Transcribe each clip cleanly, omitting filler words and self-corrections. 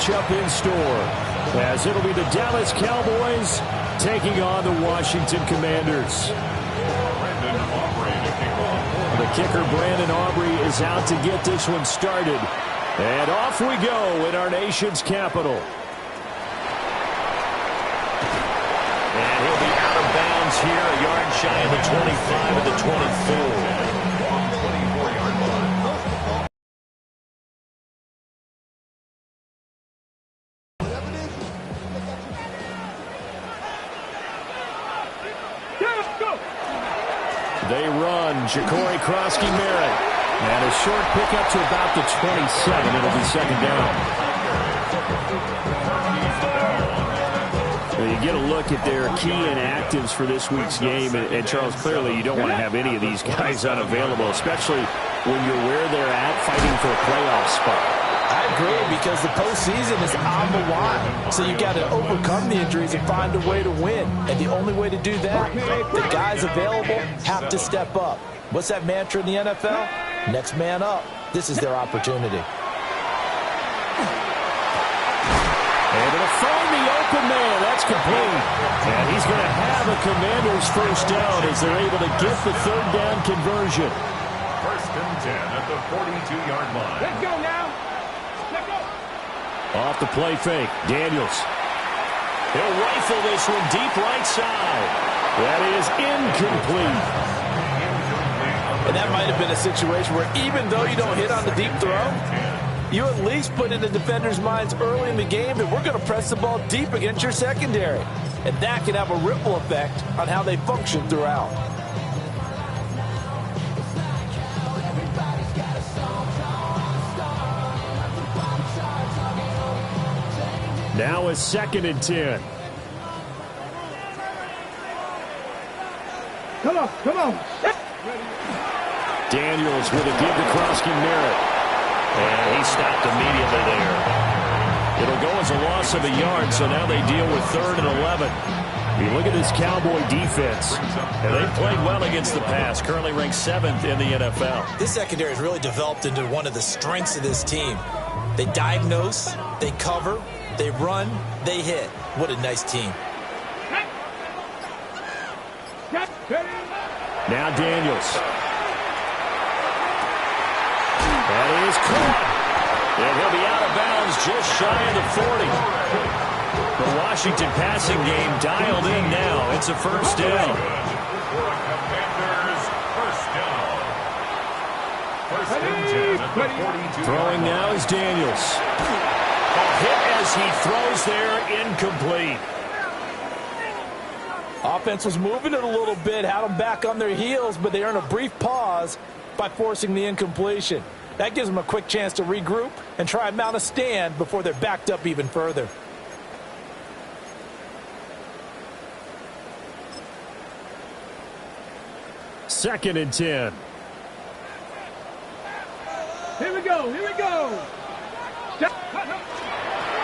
matchup in store, as it'll be the Dallas Cowboys taking on the Washington Commanders. The kicker, Brandon Aubrey, is out to get this one started. And off we go in our nation's capital. And he'll be out of bounds here, a yard shy of the 25 of the 24. They run. Ja'Cory Krosky-Merritt. And a short pickup to about the 27. It'll be second down. Well, you get a look at their key inactives for this week's game. And Charles, clearly you don't want to have any of these guys unavailable, especially when you're where they're at fighting for a playoff spot. I agree, because the postseason is on the line. So you've got to overcome the injuries and find a way to win. And the only way to do that, the guys available have to step up. What's that mantra in the NFL? Next man up. This is their opportunity. And it'll find the open man. That's complete. And he's going to have a Commander's first down as they're able to get the third down conversion. First and 10 at the 42-yard line. Let's go now. Let's go. Off the play fake, Daniels. He'll rifle this one deep right side. That is incomplete. And that might have been a situation where even though you don't hit on the deep throw, you at least put in the defender's minds early in the game that we're going to press the ball deep against your secondary. And that can have a ripple effect on how they function throughout. Now it's second and 10. Come on, come on. Daniels with a give to Krosky-Merritt. And he stopped immediately there. It'll go as a loss of a yard, so now they deal with 3rd and 11. You look at this Cowboy defense, and they've played well against the pass, currently ranked 7th in the NFL. This secondary has really developed into one of the strengths of this team. They diagnose, they cover, they run, they hit. What a nice team. Now Daniels. That is caught. And he'll be out of bounds just shy of the 40. The Washington passing game dialed in now. It's a first down. Throwing now is Daniels. A hit as he throws there, incomplete. Offense was moving it a little bit, had them back on their heels, but they earned a brief pause by forcing the incompletion. That gives them a quick chance to regroup and try and mount a stand before they're backed up even further. Second and 10. Here we go, here we go.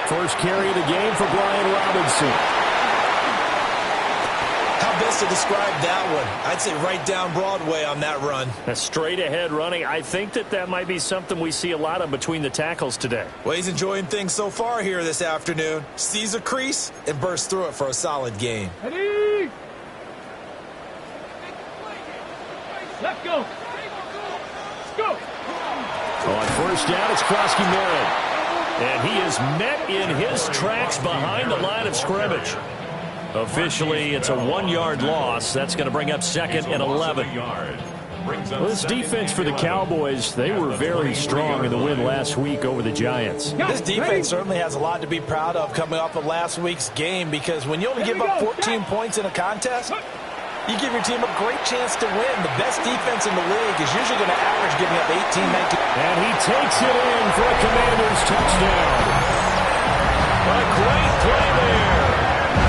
First carry of the game for Brian Robinson. How best to describe that one? I'd say right down Broadway on that run. A straight ahead running. I think that might be something we see a lot of between the tackles today. Well, he's enjoying things so far here this afternoon. Sees a crease and bursts through it for a solid gain. Ready? Let's go. Let's go. On first down, it's Krosky-Merritt. And he is met in his tracks behind the line of scrimmage. Officially, it's a 1-yard loss. That's going to bring up second and 11. Well, this defense for the Cowboys, they were very strong in the win last week over the Giants. This defense certainly has a lot to be proud of coming off of last week's game, because when you only give up 14 points in a contest, you give your team a great chance to win. The best defense in the league is usually going to average giving up 18, 19. And he takes it in for a Commanders touchdown. A great play there.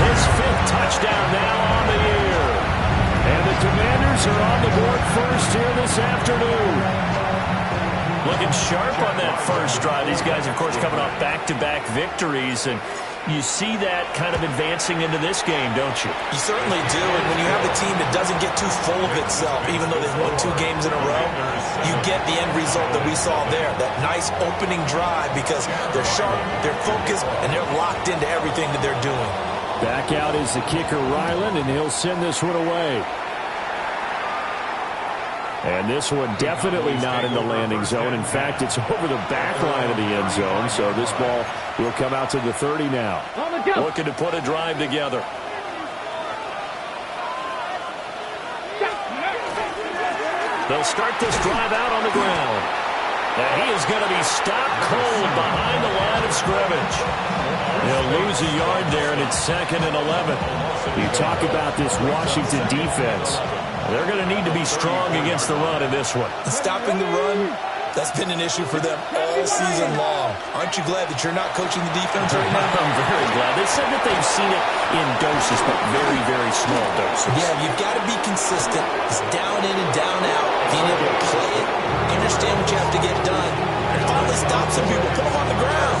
His 5th touchdown now on the year. And the Commanders are on the board first here this afternoon. Looking sharp on that first drive. These guys, of course, coming off back-to-back victories. And You see that kind of advancing into this game, don't you? You certainly do, and when you have a team that doesn't get too full of itself, even though they've won 2 games in a row, you get the end result that we saw there, that nice opening drive, because they're sharp, they're focused, and they're locked into everything that they're doing. Back out is the kicker, Ryland, and he'll send this one away. And this one definitely not in the landing zone. In fact, it's over the back line of the end zone, so this ball will come out to the 30 now. Looking to put a drive together. They'll start this drive out on the ground. And he is going to be stopped cold behind the line of scrimmage. He'll lose a yard there, and it's 2nd and 11. You talk about this Washington defense. They're going to need to be strong against the run in this one. Stopping the run, that's been an issue for them all season long. Aren't you glad that you're not coaching the defense right now? I'm very glad. They said that they've seen it in doses, but very, very small doses. Yeah, you've got to be consistent. It's down in and down out. Being able to play it, understand what you have to get done, and finally stop some people, put them on the ground.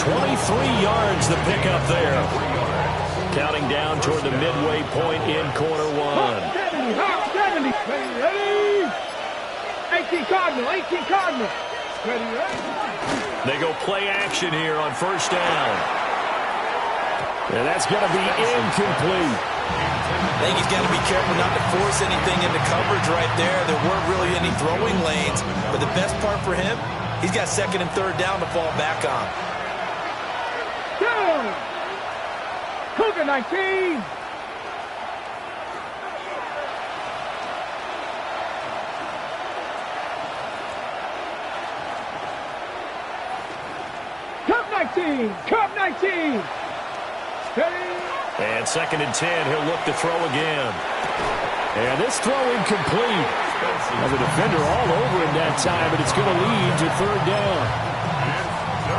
23 yards the pickup there. Counting down toward the midway point in quarter 1. 70. Ready? 18 Cardinal. 18 Cardinal. Ready? They go play action here on first down. And that's going to be incomplete. I think he's got to be careful not to force anything into coverage right there. There weren't really any throwing lanes. But the best part for him, he's got 2nd and 3rd down to fall back on. Down. Cougar 19. Cup 19. Cup 19. Steady. And 2nd and 10, he'll look to throw again. And this throw incomplete. Now the defender all over him that time, but it's going to lead to 3rd down.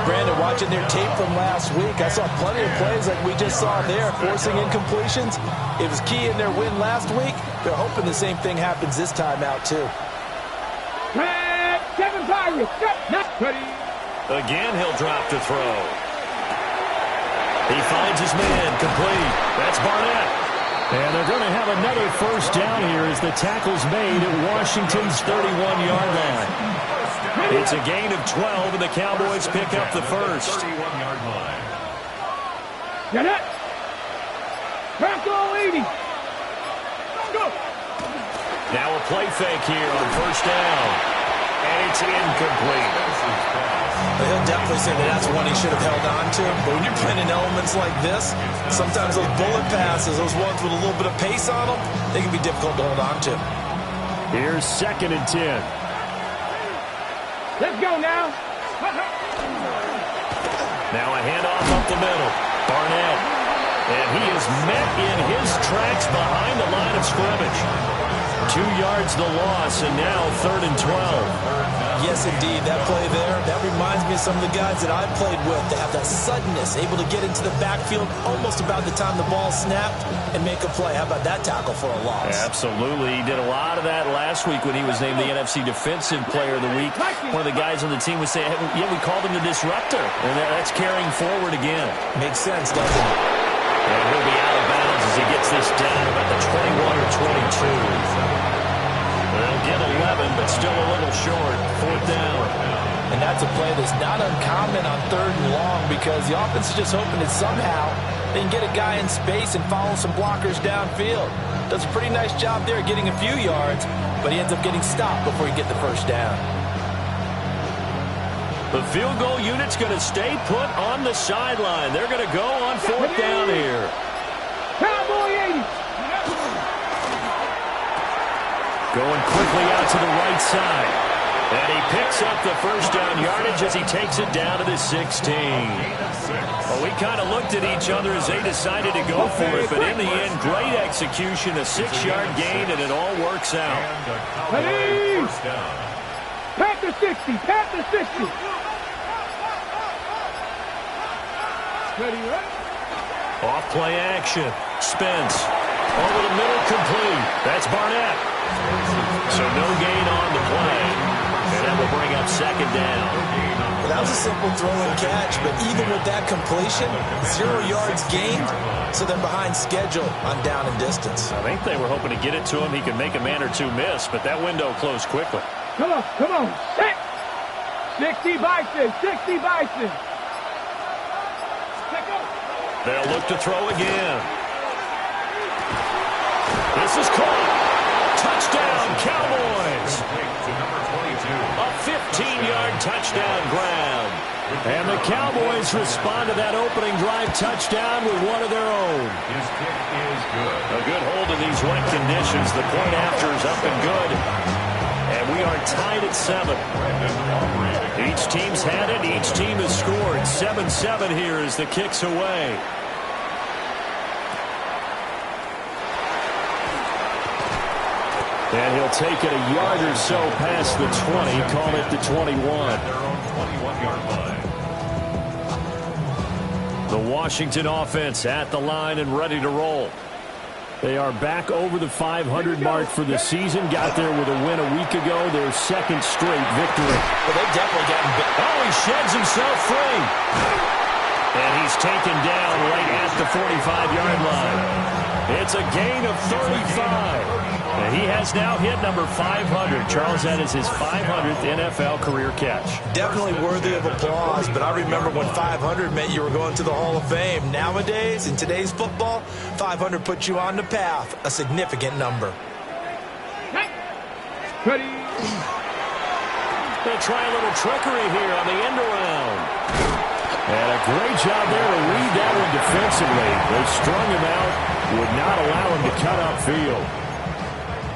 Brandon, watching their tape from last week, I saw plenty of plays like we just saw there, forcing incompletions. It was key in their win last week. They're hoping the same thing happens this time out, too. 7 Pirates. Ready. Again, he'll drop to throw. He finds his man, complete. That's Barnett. And they're going to have another first down here as the tackle's made at Washington's 31-yard line. It's a gain of 12, and the Cowboys pick up the first. 31-yard line. Get it. Tackle 80. Go. Now a play fake here on first down. And it's incomplete. He'll definitely say that that's one he should have held on to. But when you're playing in elements like this, sometimes those bullet passes, those ones with a little bit of pace on them, they can be difficult to hold on to. Here's 2nd and 10. Let's go now. Now a handoff up the middle. Barnett. And he is met in his tracks behind the line of scrimmage. 2 yards the loss, and now 3rd and 12. Yes, indeed. That play there, that reminds me of some of the guys that I played with. They have that suddenness, able to get into the backfield almost about the time the ball snapped and make a play. How about that tackle for a loss? Absolutely. He did a lot of that last week when he was named the NFC Defensive Player of the Week. One of the guys on the team would say, hey, yeah, we called him the disruptor. And that's carrying forward again. Makes sense, doesn't it? And he'll be out of bounds as he gets this down about the 21 or 22. They'll get 11, but still a little short. 4th down. And that's a play that's not uncommon on 3rd and long because the offense is just hoping that somehow they can get a guy in space and follow some blockers downfield. Does a pretty nice job there getting a few yards, but he ends up getting stopped before he get the first down. The field goal unit's going to stay put on the sideline. They're going to go on 4th down here. Cowboy 80. Going quickly out to the right side. And he picks up the first down yardage as he takes it down to the 16. Well, we kind of looked at each other as they decided to go for it, but in the end, great execution, a 6-yard gain, and it all works out. Ready. Panther 60. Panther 60. Ready, right? Off play action. Spence. Over the middle, complete. That's Barnett. So no gain on the play. And that will bring up 2nd down. Well, that was a simple throw and catch, but even with that completion, 0 yards gained, so they're behind schedule on down and distance. I think they were hoping to get it to him. He could make a man or two miss, but that window closed quickly. Come on, come on. Set. 60 Bison, 60 Bison. They'll look to throw again. This is caught. Touchdown, Cowboys. A 15-yard touchdown grab. And the Cowboys respond to that opening drive touchdown with one of their own. His kick is good. A good hold in these wet conditions. The point after is up and good. And we are tied at 7. Each team's had it. Each team has scored. 7-7 here as the kick's away. And he'll take it a yard or so past the 20. Call it the 21. Their own 21-yard line. The Washington offense at the line and ready to roll. They are back over the 500 mark for the season. Got there with a win a week ago. Their second straight victory. Well, they've definitely gotten big. Oh, he sheds himself free. And he's taken down right at the 45-yard line. It's a gain of 35. And he has now hit number 500. Charles, that is his 500th NFL career catch. Definitely worthy of applause, but I remember when 500 meant you were going to the Hall of Fame. Nowadays, in today's football, 500 puts you on the path, a significant number. Ready. They'll try a little trickery here on the end around. And a great job there to read that one defensively. They strung him out, would not allow him to cut upfield.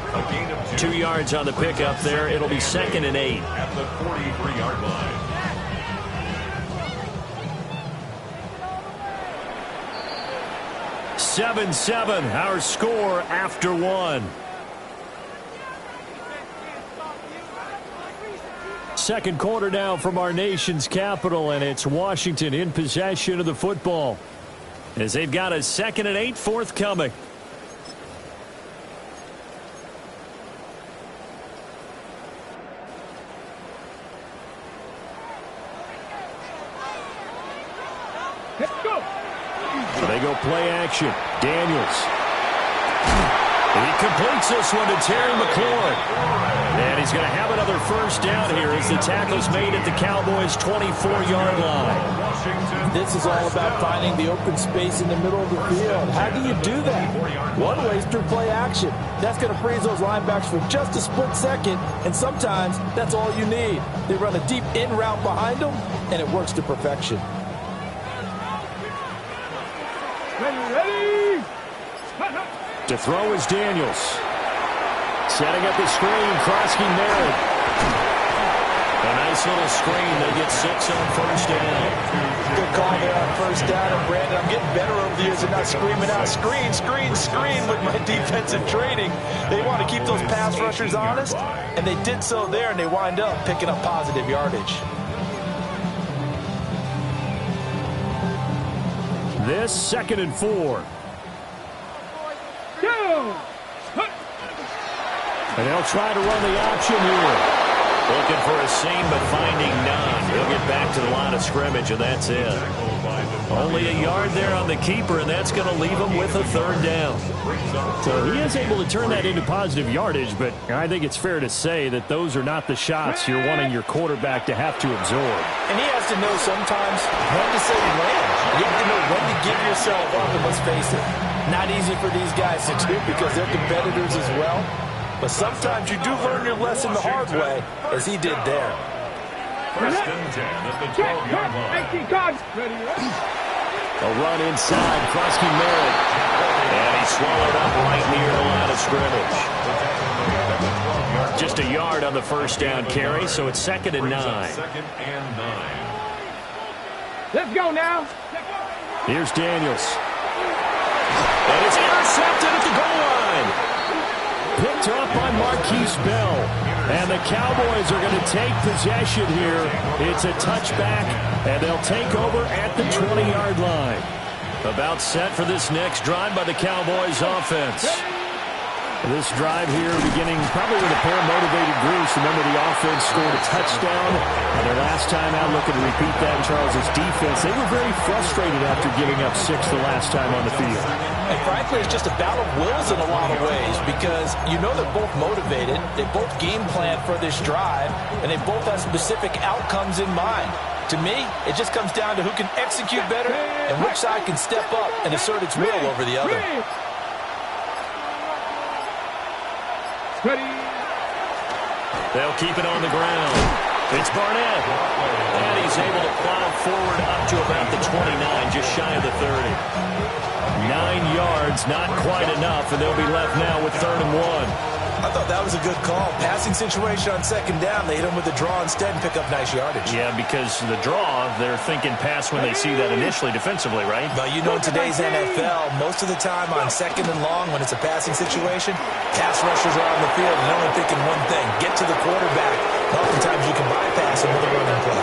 A gain of 2 yards on the pickup there. It'll be 2nd and 8. At the 43-yard line. Seven, our score after 1. Second quarter now from our nation's capital, and it's Washington in possession of the football as they've got a 2nd and 8 forthcoming. Let's go. So they go play action. Daniels. He completes this one to Terry McLaurin. And he's going to have another first down here as the tackle's made at the Cowboys' 24-yard line. This is all about finding the open space in the middle of the field. How do you do that? One way is through play action. That's going to freeze those linebackers for just a split second, and sometimes that's all you need. They run a deep in route behind them, and it works to perfection. Ready. To throw is Daniels. Setting up the screen, Krosky Merritt. A nice little screen. They get 6 on first down. Good call there on first down. And Brandon, I'm getting better over the years and not screaming out, screen, screen, screen with my defensive training. They want to keep those pass rushers honest, and they did so there, and they wind up picking up positive yardage. This 2nd and 4. And they'll try to run the option here. Looking for a seam, but finding none. He'll get back to the line of scrimmage, and that's it. Only a yard there on the keeper, and that's going to leave him with a 3rd down. So he is able to turn that into positive yardage, but I think it's fair to say that those are not the shots you're wanting your quarterback to have to absorb. And he has to know sometimes when to say when. You have to know when to give yourself up, and let's face it, not easy for these guys to do because they're competitors as well. But sometimes you do learn your lesson the hard way, as he did there. 1st and 10 at the 12-yard line. A run inside, Krosky Merritt. And he's swallowed up right near the line of scrimmage. Just a yard on the first down carry, so it's 2nd and 9. 2nd and 9. Let's go now. Here's Daniels. And it's intercepted at the goal line. Picked up by Marquise Bell. And the Cowboys are going to take possession here. It's a touchback, and they'll take over at the 20-yard line. About set for this next drive by the Cowboys offense. This drive here beginning probably with a pair of motivated groups. Remember, the offense scored a touchdown. And their last time out, looking to repeat that in Charles' defense. They were very frustrated after giving up 6 the last time on the field. And frankly, it's just a battle of wills in a lot of ways because you know they're both motivated. They both game plan for this drive, and they both have specific outcomes in mind. To me, it just comes down to who can execute better and which side can step up and assert its will over the other. They'll keep it on the ground. It's Barnett. And he's able to plow forward up to about the 29, just shy of the 30. 9 yards, not quite enough, and they'll be left now with 3rd and 1. I thought that was a good call. Passing situation on 2nd down. They hit him with the draw instead and pick up nice yardage. Yeah, because the draw, they're thinking pass when they see that initially defensively, right? But you know, in today's NFL, most of the time on 2nd and long, when it's a passing situation, pass rushers are on the field and only thinking one thing, get to the quarterback. Oftentimes you can bypass him with a running play.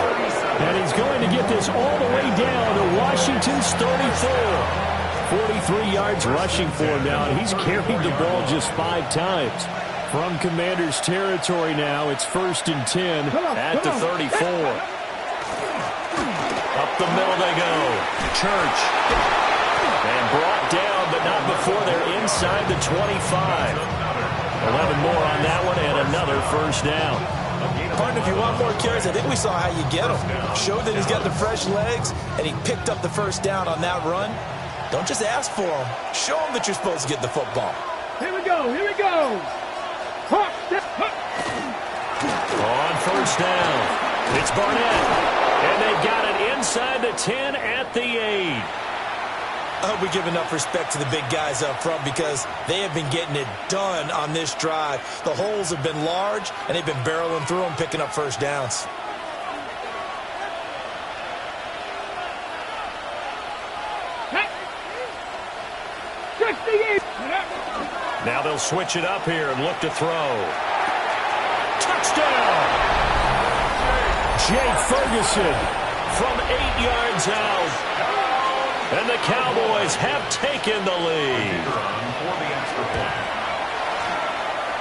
And he's going to get this all the way down to Washington's 34. 43 yards rushing for him now, and he's carried the ball just 5 times. From Commanders territory now, it's 1st and 10 at the 34. Up the middle they go. Church. And brought down, but not before they're inside the 25. 11 more on that one, and another 1st down. Partner, if you want more carries, I think we saw how you get him. Showed that he's got the fresh legs, and he picked up the 1st down on that run. Don't just ask for him. Show him that you're supposed to get the football. Here we go. Here we go. On 1st down, it's Barnett. And they got it inside the 10 at the 8. I hope we give enough respect to the big guys up front because they have been getting it done on this drive. The holes have been large, and they've been barreling through them, picking up 1st downs. Now they'll switch it up here and look to throw. Touchdown! Jake Ferguson from 8 yards out. And the Cowboys have taken the lead.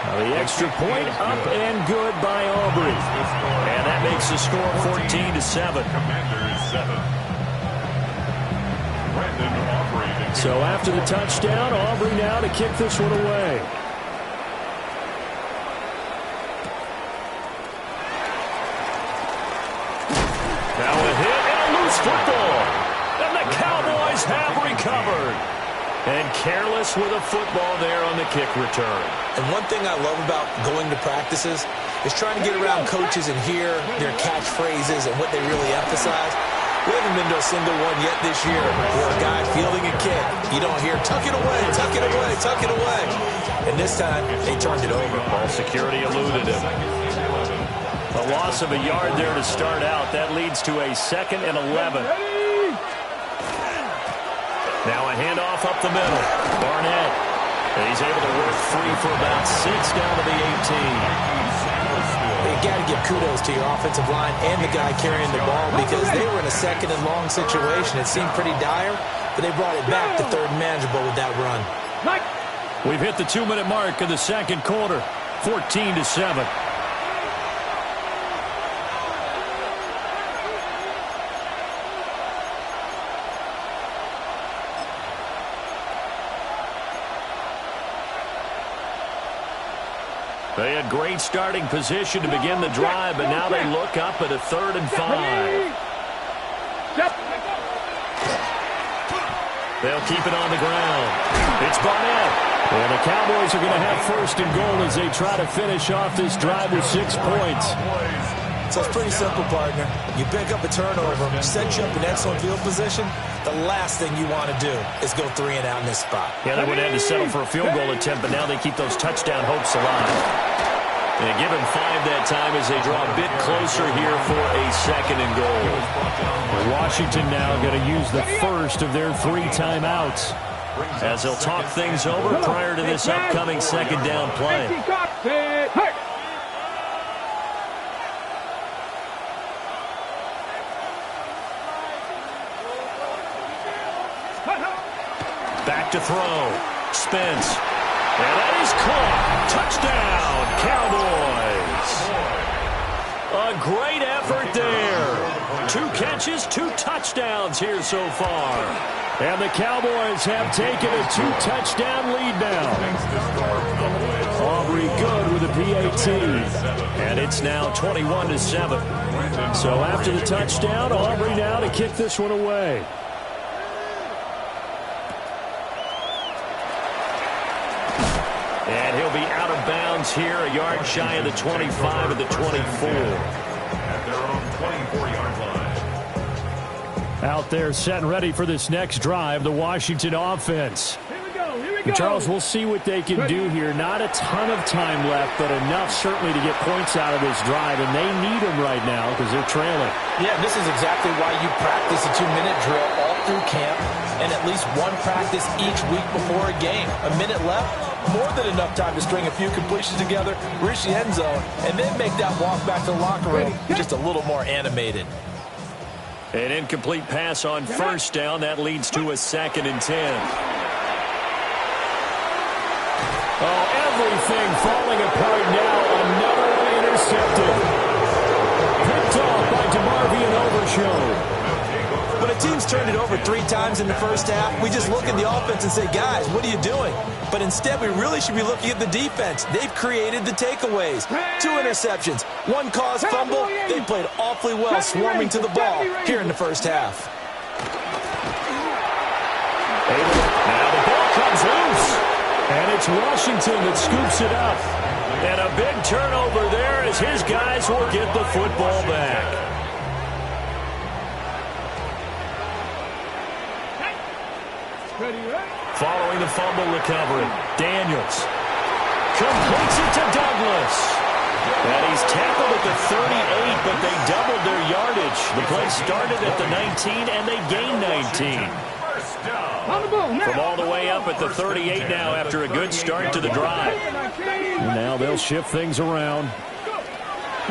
Now the extra point up and good by Aubrey. And that makes the score 14-7. So after the touchdown, Aubrey now to kick this one away. Now a hit and a loose football. And the Cowboys have recovered. And careless with a football there on the kick return. And one thing I love about going to practices is trying to get around coaches and hear their catchphrases and what they really emphasize. We haven't been to a single one yet this year where a guy fielding a kick, you don't hear, tuck it away, tuck it away, tuck it away. And this time, they turned it over. Ball security eluded him. A loss of a yard there to start out. That leads to a 2nd and 11. Now a handoff up the middle. Barnett. And he's able to work free for about 6 down to the 18. You got to give kudos to your offensive line and the guy carrying the ball because they were in a 2nd and long situation. It seemed pretty dire, but they brought it back to 3rd and manageable with that run. We've hit the 2-minute mark of the 2nd quarter, 14-7. They had great starting position to begin the drive, but now they look up at a 3rd and 5. They'll keep it on the ground. It's Barnett. And the Cowboys are going to have 1st and goal as they try to finish off this drive with 6 points. So it's pretty simple, partner. You pick up a turnover, set you up in excellent field position. The last thing you want to do is go 3 and out in this spot. Yeah, they would have had to settle for a field goal attempt, but now they keep those touchdown hopes alive. And give him 5 that time as they draw a bit closer here for a 2nd and goal. Washington now going to use the first of their 3 timeouts as they'll talk things over prior to this upcoming 2nd down play. Back to throw. Spence. And that is caught. Touchdown, Cowboys. A great effort there. 2 catches, 2 touchdowns here so far. And the Cowboys have taken a 2-touchdown lead now. Aubrey good with a PAT. And it's now 21-7. So after the touchdown, Aubrey now to kick this one away. And he'll be out of bounds here, a yard shy of the 25 of the 24. At their own 24-yard line. Out there set and ready for this next drive, the Washington offense. Here we go. Here we go. Charles, we'll see what they can do here. Not a ton of time left, but enough certainly to get points out of this drive, and they need them right now because they're trailing. Yeah, this is exactly why you practice a 2-minute drill all through camp and at least one practice each week before a game. A minute left, more than enough time to string a few completions together, reach the end zone, and then make that walk back to the locker room just a little more animated. An incomplete pass on first down. That leads to a 2nd and 10. Oh, everything falling apart now. Another one intercepted. Picked off by DeMarvion Overshown. When a team's turned it over 3 times in the first half, we just look at the offense and say, guys, what are you doing? But instead, we really should be looking at the defense. They've created the takeaways. 2 interceptions, 1 caused fumble. They played awfully well swarming to the ball here in the first half. Now the ball comes loose. And it's Washington that scoops it up. And a big turnover there as his guys will get the football back. Following the fumble recovery, Daniels completes it to Douglas. And he's tackled at the 38, but they doubled their yardage. The play started at the 19, and they gained 19. From all the way up at the 38 now after a good start to the drive. And now they'll shift things around.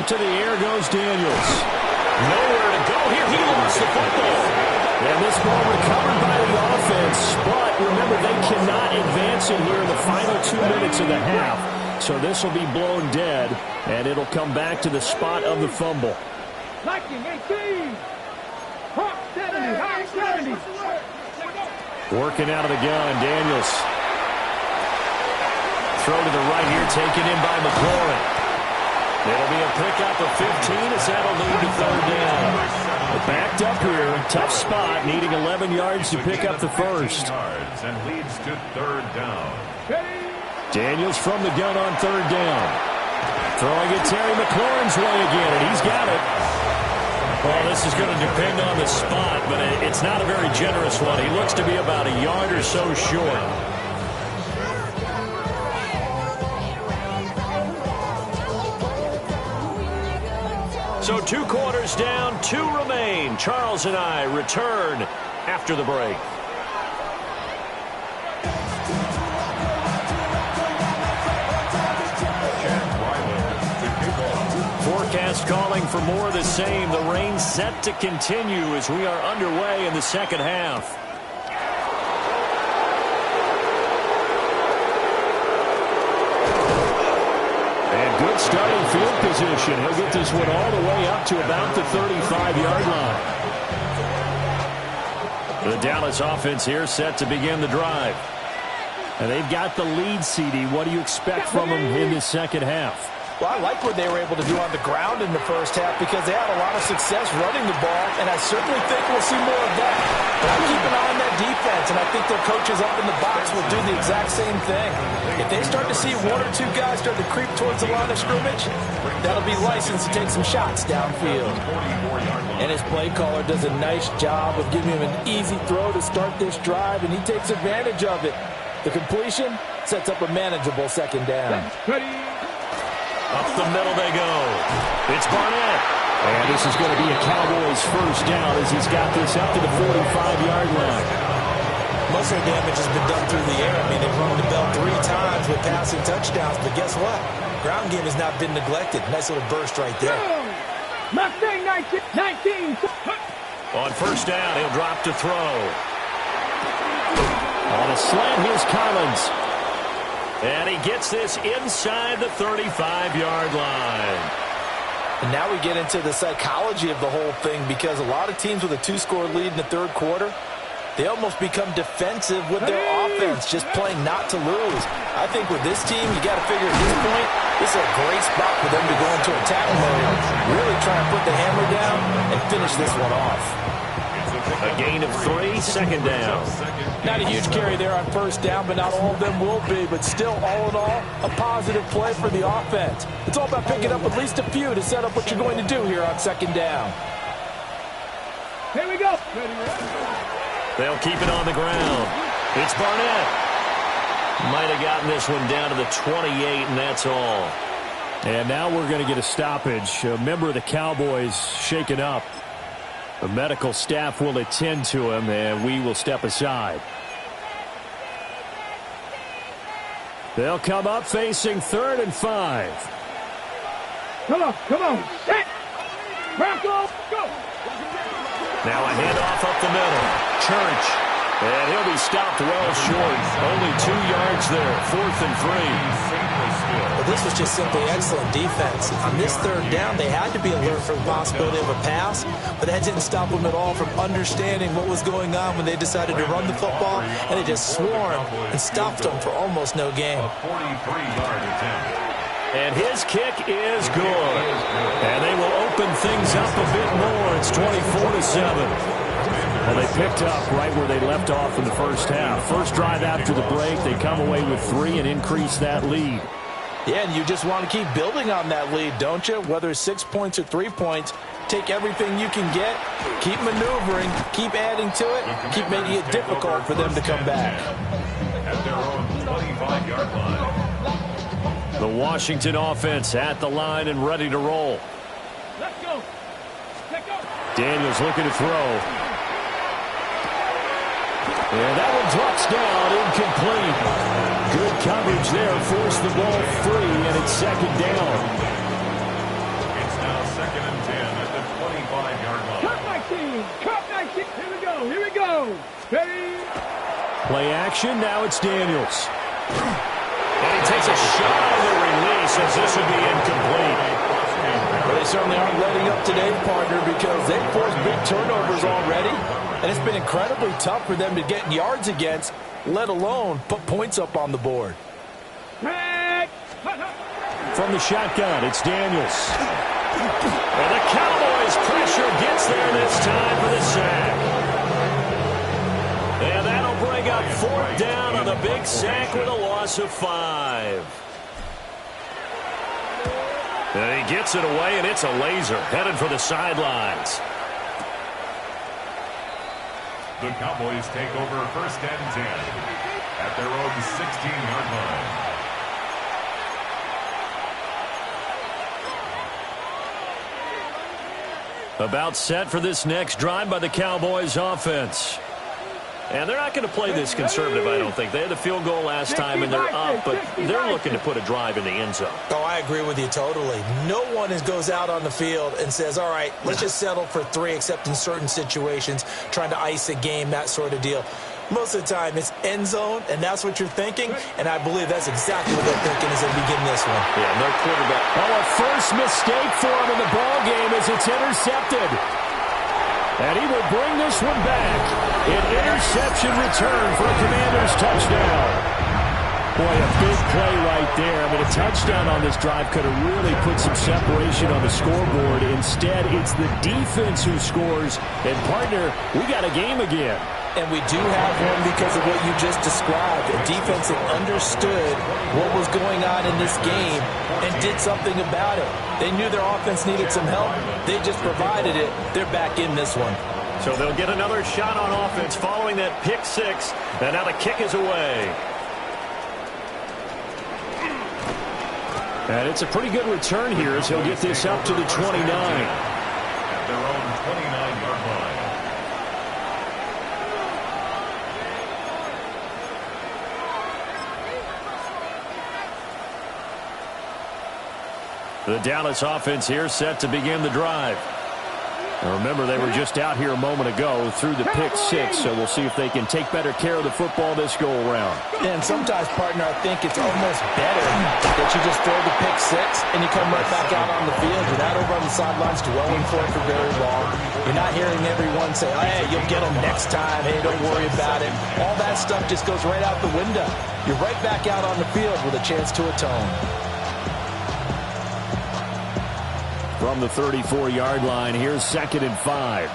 To the air goes Daniels. Nowhere to go here. He lost the football. And this ball recovered by the offense. But remember, they cannot advance it here in the final 2 minutes of the half. So this will be blown dead, and it'll come back to the spot of the fumble. Working out of the gun, Daniels. Throw to the right here, taken in by McLaurin. It'll be a pickup of 15 as that'll lead to 3rd down. Backed up here, tough spot, needing 11 yards to pick up the first. And leads to 3rd down. Daniels from the gun on 3rd down. Throwing it Terry McLaurin's way again, and he's got it. Well, this is going to depend on the spot, but it's not a very generous one. He looks to be about a yard or so short. So 2 quarters down, 2 remain. Charles and I return after the break. Forecast calling for more of the same. The rain set to continue as we are underway in the second half. Good starting field position. He'll get this one all the way up to about the 35-yard line. The Dallas offense here set to begin the drive. And they've got the lead, CD. What do you expect from them in this second half? Well, I like what they were able to do on the ground in the first half because they had a lot of success running the ball, and I certainly think we'll see more of that. But I'm keeping an eye on that defense, and I think their coaches up in the box will do the exact same thing. If they start to see 1 or 2 guys start to creep towards the line of scrimmage, that'll be licensed to take some shots downfield. And his play caller does a nice job of giving him an easy throw to start this drive, and he takes advantage of it. The completion sets up a manageable 2nd down. Up the middle they go. It's Barnett. And this is going to be a Cowboys first down as he's got this up to the 45-yard line. Most of the damage has been done through the air. I mean, they've rung the bell 3 times with passing touchdowns, but guess what? Ground game has not been neglected. Nice little burst right there. Mustang 19. On first down, he'll drop to throw. On a slant, here's Collins. And he gets this inside the 35-yard line. And now we get into the psychology of the whole thing, because a lot of teams with a 2-score lead in the third quarter, they almost become defensive with their offense, just playing not to lose. I think with this team, you got to figure at this point, this is a great spot for them to go into attack mode, really try and put the hammer down and finish this one off. A gain of 3, second down. Not a huge carry there on first down, but not all of them will be. But still, all in all, a positive play for the offense. It's all about picking up at least a few to set up what you're going to do here on second down. Here we go. They'll keep it on the ground. It's Barnett. Might have gotten this one down to the 28, and that's all. And now we're going to get a stoppage. A member of the Cowboys shaken up. The medical staff will attend to him, and we will step aside. They'll come up facing 3rd and 5. Come on. Set. Bronco, go. Now a handoff up the middle. Church. And he'll be stopped well short. Only 2 yards there. 4th and 3. Well, this was just simply excellent defense. On this third down, they had to be alert for the possibility of a pass, but that didn't stop them at all from understanding what was going on when they decided to run the football, and they just swarmed and stopped them for almost no gain. And his kick is good. And they will open things up a bit more. It's 24-7. Well, they picked up right where they left off in the first half. First drive after the break, they come away with 3 and increase that lead. Yeah, and you just want to keep building on that lead, don't you? Whether it's 6 points or 3 points, take everything you can get, keep maneuvering, keep adding to it, keep making it difficult for them to come back. At their own 25-yard line. The Washington offense at the line and ready to roll. Let's go. Let's go. Daniels looking to throw. And that one drops down, incomplete. Good coverage there, forced the ball free, and it's second down. It's now 2nd and 10 at the 25-yard line. Cut 19. Here we go. Ready. Play action, now it's Daniels. And he takes a shot on the release as this would be incomplete. Well, they certainly aren't letting up today, partner, because they've forced big turnovers already. And it's been incredibly tough for them to get yards against, let alone put points up on the board. From the shotgun, it's Daniels. And the Cowboys' pressure gets there this time for the sack. And that'll bring up 4th down on the big sack with a loss of 5. And he gets it away, and it's a laser headed for the sidelines. The Cowboys take over 1st and 10 at their own 16-yard line. About set for this next drive by the Cowboys offense. And they're not going to play this conservative, I don't think. They had the field goal last time, and they're up, but they're looking to put a drive in the end zone. Oh, I agree with you totally. No one goes out on the field and says, all right, let's just settle for 3, except in certain situations, trying to ice a game, that sort of deal. Most of the time, it's end zone, and that's what you're thinking, and I believe that's exactly what they're thinking as they begin this one. Yeah, no quarterback. Oh, a first mistake for him in the ball game as it's intercepted. And he will bring this one back. An interception return for a Commanders touchdown. Boy, a big play right there. I mean, a touchdown on this drive could have really put some separation on the scoreboard. Instead, it's the defense who scores. And, partner, we got a game again. And we do have one because of what you just described. A defense that understood what was going on in this game and did something about it. They knew their offense needed some help. They just provided it. They're back in this one. So they'll get another shot on offense following that pick 6. And now the kick is away. And it's a pretty good return here as he'll get this up to the 29. At their own 29-yard line. The Dallas offense here set to begin the drive. Remember, they were just out here a moment ago through the pick six, so we'll see if they can take better care of the football this go-around. And sometimes, partner, I think it's almost better that you just throw the pick six and you come right back out on the field. You're not over on the sidelines dwelling for it for very long. You're not hearing everyone say, oh, hey, you'll get them next time. Hey, don't worry about it. All that stuff just goes right out the window. You're right back out on the field with a chance to atone. From the 34-yard line, here's 2nd and 5.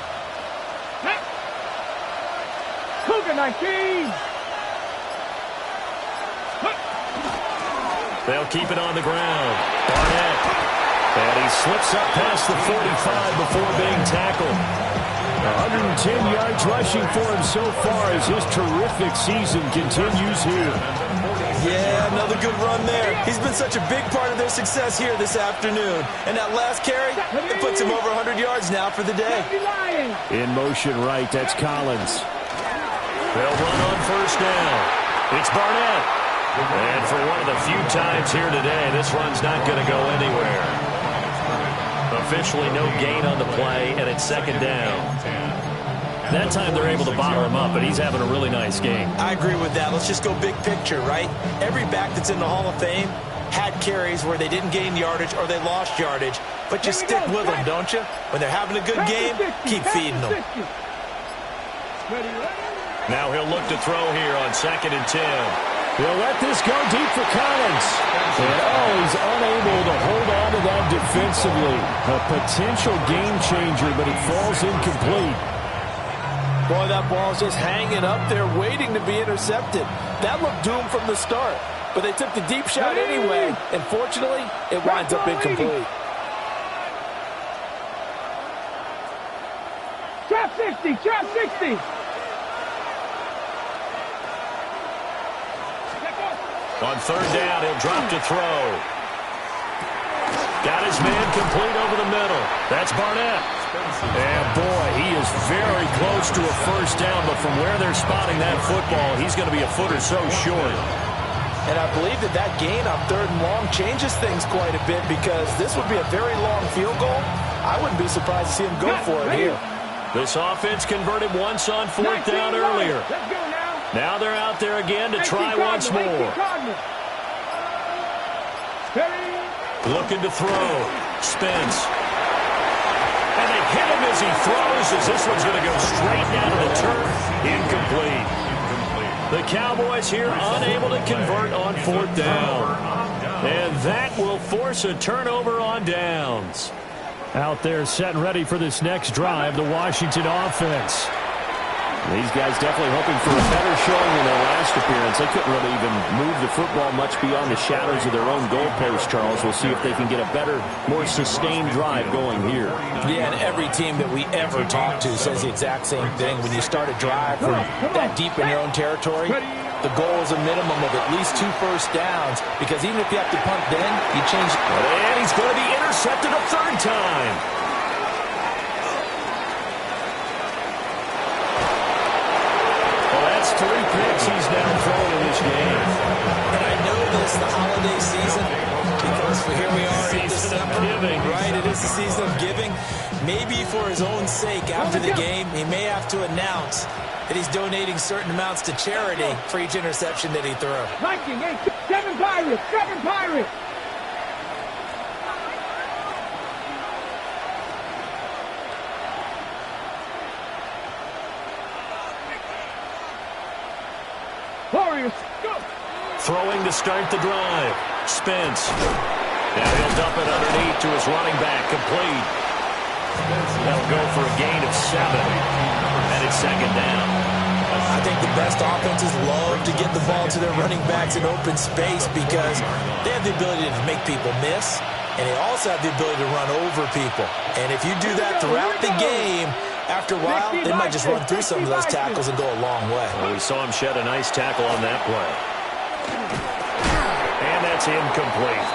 Cougar 19. They'll keep it on the ground. Barnett. And he slips up past the 45 before being tackled. 110 yards rushing for him so far as his terrific season continues here. Yeah, another good run there. He's been such a big part of their success here this afternoon. And that last carry, it puts him over 100 yards now for the day. In motion right, that's Collins. They'll run on first down. It's Barnett. And for one of the few times here today, this run's not going to go anywhere. Officially no gain on the play, and it's 2nd down. That time they're able to bottle him up, but he's having a really nice game. I agree with that. Let's just go big picture, right? Every back that's in the Hall of Fame had carries where they didn't gain yardage or they lost yardage, but you stick with them, don't you? When they're having a good game, keep feeding them. Now he'll look to throw here on 2nd and 10. He'll let this go deep for Collins. And he's unable to hold on to that defensively. A potential game changer, but it falls incomplete. Boy, that ball's just hanging up there waiting to be intercepted. That looked doomed from the start, but they took the deep shot anyway, and fortunately, it winds up incomplete. Trap 60, trap 60. On 3rd down, he'll drop to throw. Got his man complete over the middle. That's Barnett. And boy, he is very close to a first down, but from where they're spotting that football, he's going to be a foot or so short. And I believe that gain on 3rd and long changes things quite a bit because this would be a very long field goal. I wouldn't be surprised to see him go for it here. This offense converted once on 4th down earlier. Now they're out there again to try once more. Looking to throw. Spence. And they hit him as he throws, as this one's going to go straight down to the turf. Incomplete. The Cowboys here unable to convert on 4th down. And that will force a turnover on downs. Out there set and ready for this next drive, the Washington offense. These guys definitely hoping for a better showing in their last appearance. They couldn't really even move the football much beyond the shadows of their own goalpost, Charles. We'll see if they can get a better, more sustained drive going here. Yeah, and every team that we ever talk to says the exact same thing. When you start a drive from that deep in your own territory, the goal is a minimum of at least 2 first downs, because even if you have to punt then, you change. And he's going to be intercepted a 3rd time. That's 3 picks he's now thrown in this game. And I know this, the holiday season, because here we are in December, right? It is the season of giving. Maybe for his own sake, after the game, he may have to announce that he's donating certain amounts to charity for each interception that he threw. Viking, 7 Pirates, 7 Pirates. Warriors, go! Throwing to start the drive. Spence. Now he'll dump it underneath to his running back. Complete. That'll go for a gain of 7. And it's 2nd down. I think the best offenses love to get the ball to their running backs in open space because they have the ability to make people miss, and they also have the ability to run over people. And if you do that throughout the game, after a while, they might just run through some of those tackles and go a long way. Well, we saw him shed a nice tackle on that play. And that's incomplete.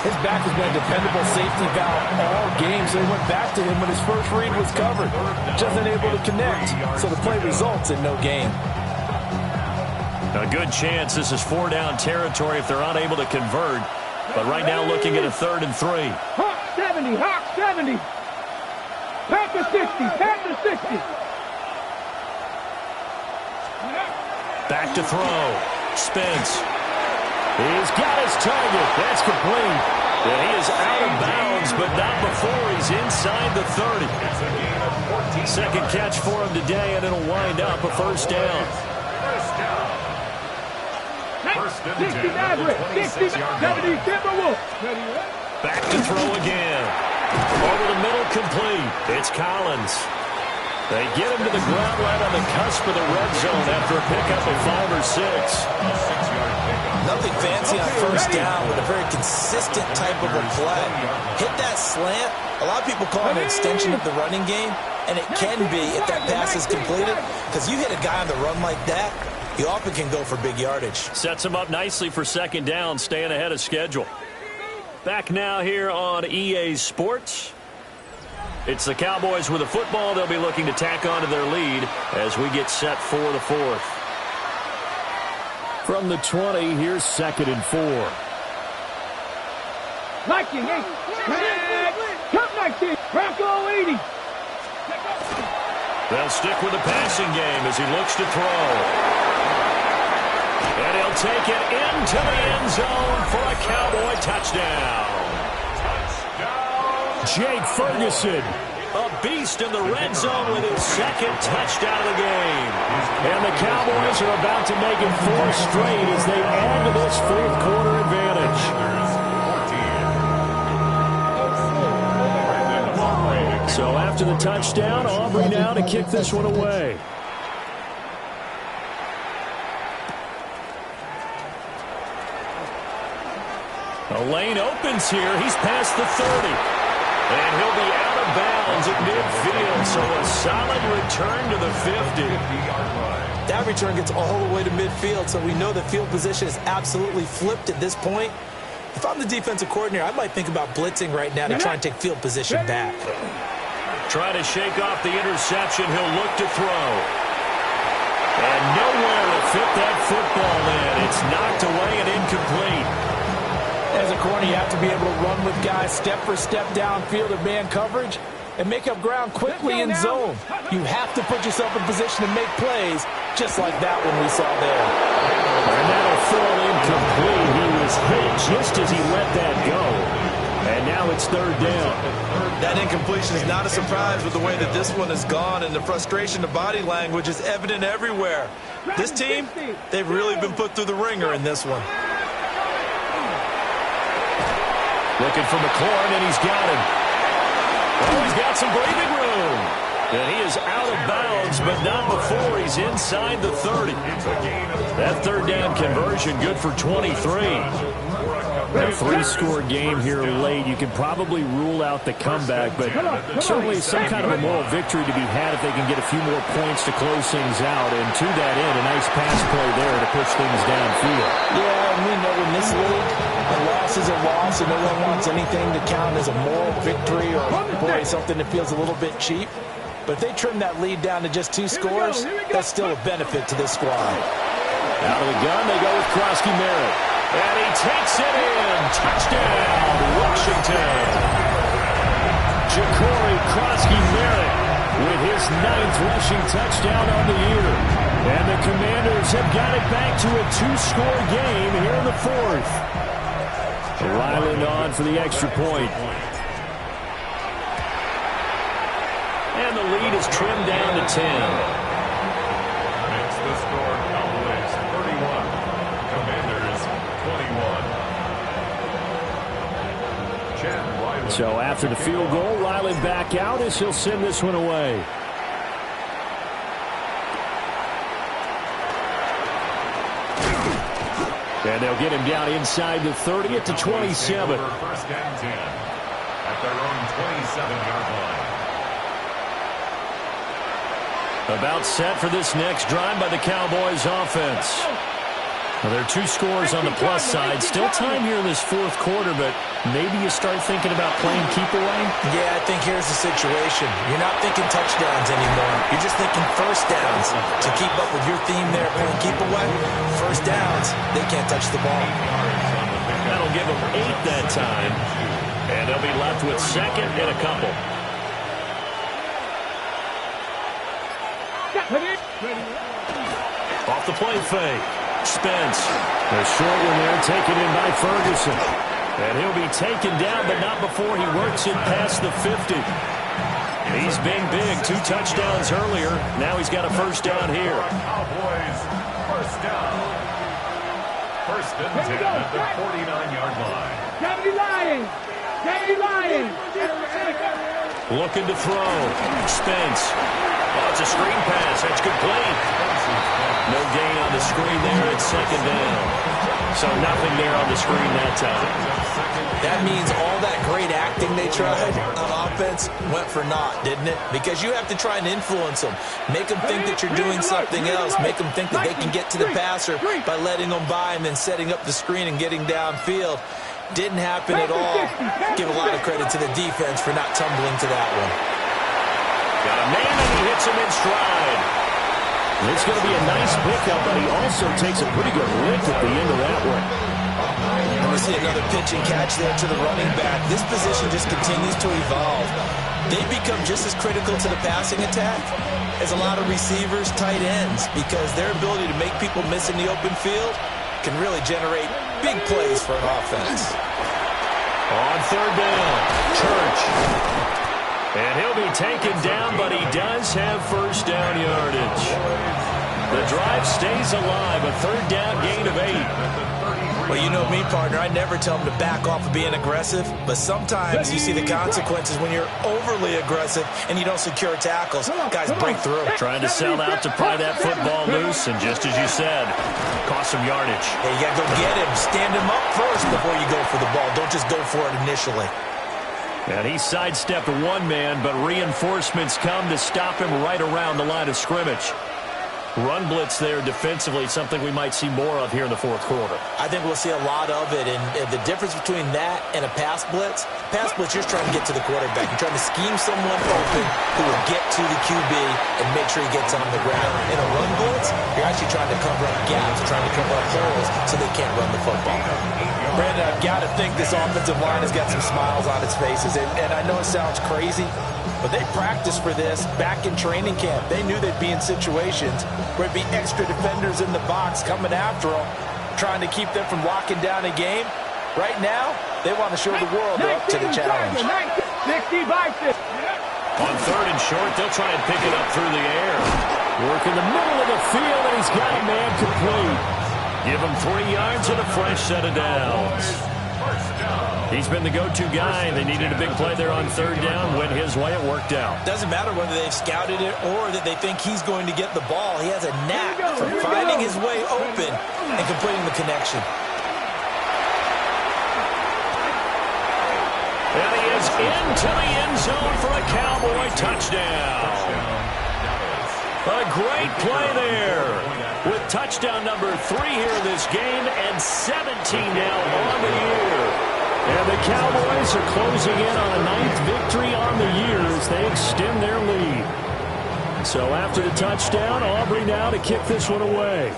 His back has been a dependable safety valve all game, so they went back to him when his first read was covered. Just unable to connect, so the play results in no gain. A good chance this is 4-down territory if they're unable to convert. But right now looking at a 3rd and 3. Hawk 70, Hawk 70. Hey! Panther 60. Back to throw. Spence. He's got his target. That's complete. And he is out of bounds, but not before he's inside the 30. Second catch for him today, and it'll wind up a first down. First and 10. 60, 70, Timberwolves. Back to throw again. Over the middle, complete. It's Collins. They get him to the ground right on the cusp of the red zone after a pickup of 5 or 6. Nothing fancy on first down, but a very consistent type of a play. Hit that slant. A lot of people call it an extension of the running game, and it can be if that pass is completed, because you hit a guy on the run like that, you often can go for big yardage. Sets him up nicely for second down, staying ahead of schedule. Back now here on EA Sports. It's the Cowboys with the football. They'll be looking to tack on to their lead as we get set for the fourth. From the 20, here's 2nd and 4. 19, 8. Come 19. Bronco 80. They'll stick with the passing game as he looks to throw. And he'll take it into the end zone for a Cowboy touchdown. Jake Ferguson. A beast in the red zone with his second touchdown of the game. And the Cowboys are about to make it 4 straight as they add to this fourth quarter advantage. So after the touchdown, Aubrey now to kick this one away. A lane opens here. He's past the 30. And he'll be out of bounds at midfield. So a solid return to the 50. That return gets all the way to midfield, so we know the field position is absolutely flipped at this point. If I'm the defensive coordinator, I might think about blitzing right now to try and take field position back. Try to shake off the interception. He'll look to throw. And nowhere to fit that football in. It's knocked away and incomplete. As a corner, you have to be able to run with guys step for step downfield of man coverage and make up ground quickly in zone. You have to put yourself in position to make plays, just like that one we saw there. And that'll fall incomplete. He was hit just as he let that go. And now it's 3rd down. That incompletion is not a surprise with the way that this one has gone, and the frustration of body language is evident everywhere. This team, they've really been put through the ringer in this one. Looking for McLaurin, and he's got him. Oh, he's got some breathing room. And he is out of bounds, but not before he's inside the 30. That 3rd down conversion good for 23. A 3-score game here late. You can probably rule out the comeback, but certainly some kind of a moral victory to be had if they can get a few more points to close things out. And to that end, a nice pass play there to push things downfield. Yeah, and we know in this league, a loss is a loss, and no one wants anything to count as a moral victory or, boy, something that feels a little bit cheap. But if they trim that lead down to just 2 scores, that's still a benefit to this squad. Out of the gun, they go with Krosky Merritt. And he takes it in. Touchdown, Washington. Ja'Cory Krosky Merritt with his 9th rushing touchdown on the year. And the Commanders have got it back to a 2-score game here in the 4th. Ryland on for the extra point. And the lead is trimmed down to 10. Makes the score Cowboys 31. Commanders 21. Chad Ryland. So after the field goal, Ryland back out as he'll send this one away. And they'll get him down inside the 30 at the 27. First and 10 at their own 27-yard line. About set for this next drive by the Cowboys offense. Well, there are 2 scores on the plus side. Still time here in this 4th quarter, but maybe you start thinking about playing keep away? Yeah, I think here's the situation. You're not thinking touchdowns anymore. You're just thinking first downs. To keep up with your theme there, playing keep away, first downs, they can't touch the ball. That'll give them 8 that time. And they'll be left with 2nd and a couple. Off the play fake. Spence. The short one there taken in by Ferguson. And he'll be taken down, but not before he works it past the 50. He's been big. 2 touchdowns earlier. Now he's got a first down here. Cowboys, first down. First and 10 at the 49-yard line. Kennedy Lions! Kennedy Lions! Looking to throw. Spence. Oh, it's a screen pass. That's complete. No gain on the screen there at second down. So nothing there on the screen that time. That means all that great acting they tried on offense went for naught, didn't it? Because you have to try and influence them. Make them think that you're doing something else. Make them think that they can get to the passer by letting them by and then setting up the screen and getting downfield. Didn't happen at all. Give a lot of credit to the defense for not tumbling to that one. Got a man and he hits him in stride. It's going to be a nice pickup, but he also takes a pretty good lift at the end of that one. And we see another pitch and catch there to the running back. This position just continues to evolve. They become just as critical to the passing attack as a lot of receivers, tight ends, because their ability to make people miss in the open field can really generate big plays for an offense. On third down, Church. And he'll be taken down, but he does have first down yardage. The drive stays alive, a third down gain of 8. Well, you know me, partner. I never tell them to back off of being aggressive, but sometimes you see the consequences when you're overly aggressive and you don't secure tackles. Guys break through. Trying to sell out to pry that football loose, and just as you said, cost some yardage. Hey, you got to go get him. Stand him up first before you go for the ball. Don't just go for it initially. And he sidestepped one man, but reinforcements come to stop him right around the line of scrimmage. Run blitz there defensively, something we might see more of here in the fourth quarter. I think we'll see a lot of it, and the difference between that and a pass blitz, you're trying to get to the quarterback. You're trying to scheme someone open who will get to the QB and make sure he gets on the ground. In a run blitz, you're actually trying to cover up gaps, trying to cover up holes so they can't run the football. Brandon, I've got to think this offensive line has got some smiles on its faces, and I know it sounds crazy, but they practiced for this back in training camp. They knew they'd be in situations where it'd be extra defenders in the box coming after them, trying to keep them from locking down a game. Right now, they want to show the world they're up to the challenge. 60 by 6. On third and short, they'll try and pick it up through the air. Work in the middle of the field, and he's got a man complete. Give him 3 yards and a fresh set of downs. He's been the go-to guy. They needed a big play there on third down. Went his way. It worked out. Doesn't matter whether they've scouted it or that they think he's going to get the ball. He has a knack for finding his way open and completing the connection. And he is into the end zone for a Cowboy touchdown. A great play there with touchdown number 3 here in this game and 17 now on the year. And the Cowboys are closing in on a 9th victory on the year as they extend their lead. So after the touchdown, Aubrey now to kick this one away.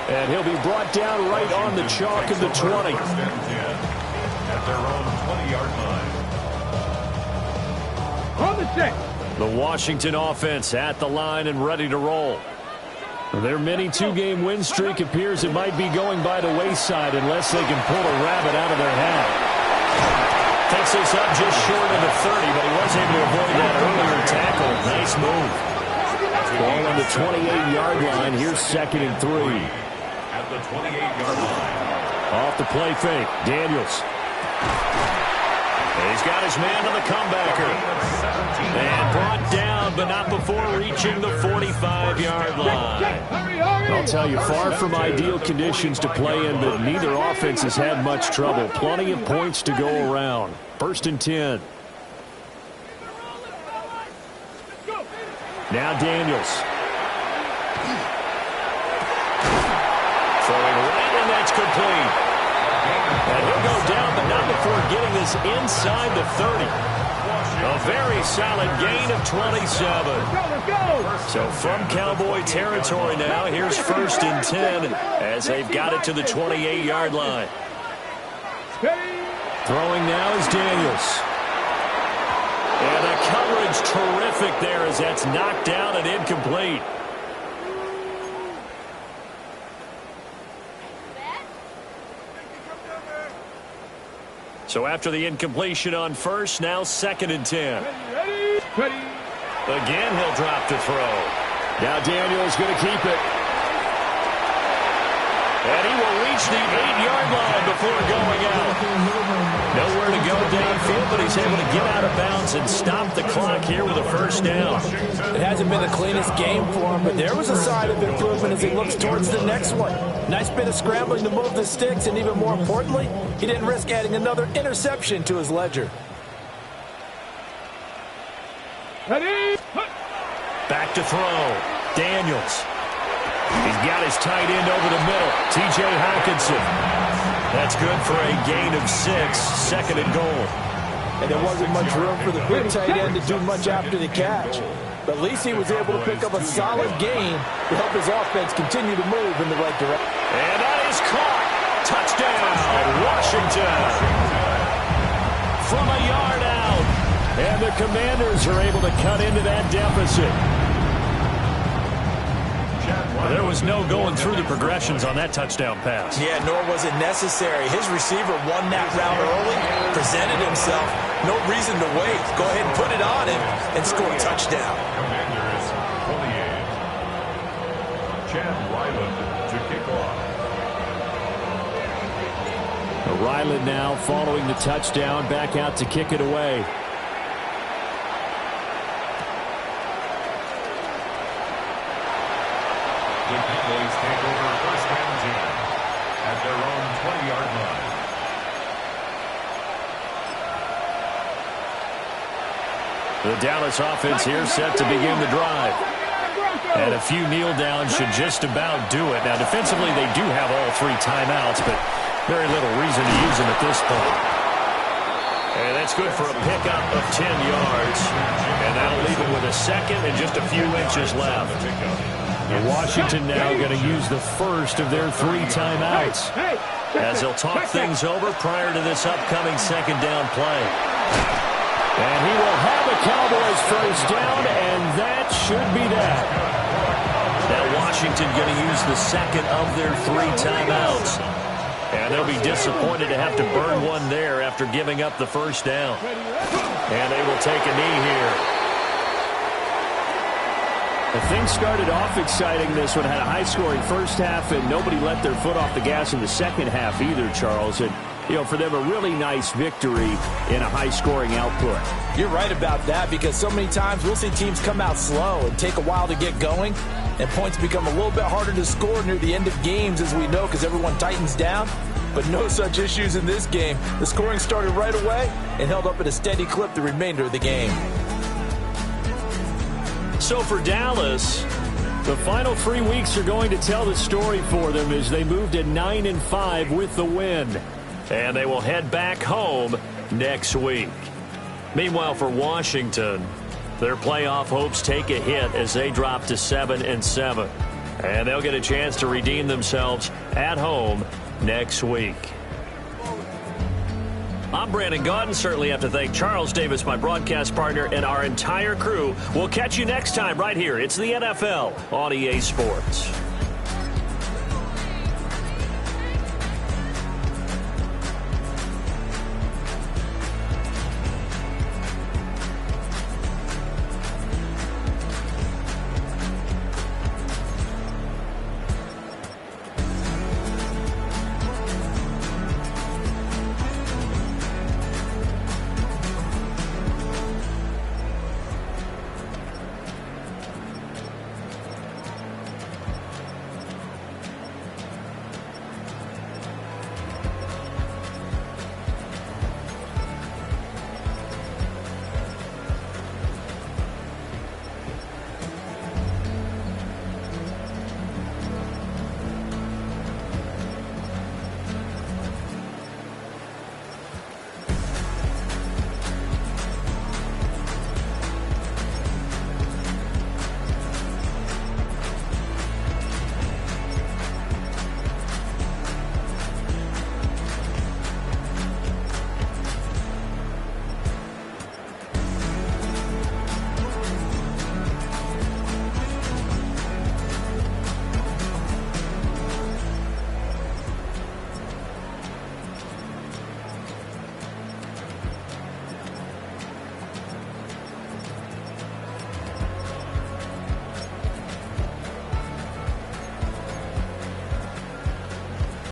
And he'll be brought down right on the chalk of the 20. At their own 20-yard line. On the 6. The Washington offense at the line and ready to roll. Their mini 2-game win streak appears it might be going by the wayside unless they can pull a rabbit out of their hat. Takes this up just short of the 30, but he was able to avoid that earlier tackle. Nice move. Ball on the 28-yard line. Here's 2nd and 3. At the 28-yard line. Off the play fake. Daniels. He's got his man on the comebacker. And brought down, but not before reaching the 45-yard line. I'll tell you, far from ideal conditions to play in, but neither offense has had much trouble. Plenty of points to go around. 1st and 10. Now Daniels. Throwing right, and that's complete. And he'll go down, but not before getting this inside the 30. A very solid gain of 27. So from Cowboy territory now, here's 1st and 10 as they've got it to the 28-yard line. Throwing now is Daniels. And a is terrific there as that's knocked down and incomplete. So after the incompletion on first, now 2nd and 10. Ready. Again, he'll drop to throw. Now Daniel's going to keep it. And he will reach the 8-yard line before going out. Nowhere to go downfield, but he's able to get out of bounds and stop the clock here with a first down. It hasn't been the cleanest game for him, but there was a sign of improvement as he looks towards the next one. Nice bit of scrambling to move the sticks, and even more importantly, he didn't risk adding another interception to his ledger. Ready. Back to throw. Daniels. He's got his tight end over the middle. T.J. Hawkinson. That's good for a gain of 6, 2nd and goal. And there wasn't much room for the big tight end to do much after the catch. But at least he was able to pick up a solid gain to help his offense continue to move in the right direction. And that is caught. Touchdown, Washington. From a yard out. And the Commanders are able to cut into that deficit. There was no going through the progressions on that touchdown pass. Yeah, nor was it necessary. His receiver won that route early, presented himself. No reason to wait. Go ahead and put it on him and score a touchdown. Commanders 28. Chad Ryland to kick off. Ryland now following the touchdown, back out to kick it away. The Cowboys take over first and 10 at their own 20-yard line. The Dallas offense here set to begin the drive. And a few kneel downs should just about do it. Now, defensively, they do have all 3 timeouts, but very little reason to use them at this point. And that's good for a pickup of 10 yards. And that'll leave it with a 2nd and just a few inches left. Washington now going to use the first of their 3 timeouts as they'll talk things over prior to this upcoming 2nd down play. And he will have a Cowboys first down, and that should be that. Now Washington going to use the 2nd of their 3 timeouts. And they'll be disappointed to have to burn one there after giving up the first down. And they will take a knee here. The things started off exciting. This one had a high-scoring first half, and nobody let their foot off the gas in the second half either, Charles. And, you know, for them, a really nice victory in a high-scoring output. You're right about that, because so many times we'll see teams come out slow and take a while to get going, and points become a little bit harder to score near the end of games, as we know, because everyone tightens down. But no such issues in this game. The scoring started right away and held up at a steady clip the remainder of the game. So for Dallas, the final 3 weeks are going to tell the story for them as they move to 9-5 with the win. And they will head back home next week. Meanwhile, for Washington, their playoff hopes take a hit as they drop to 7-7. And they'll get a chance to redeem themselves at home next week. I'm Brandon Gaudin. Certainly have to thank Charles Davis, my broadcast partner, and our entire crew. We'll catch you next time right here. It's the NFL on EA Sports.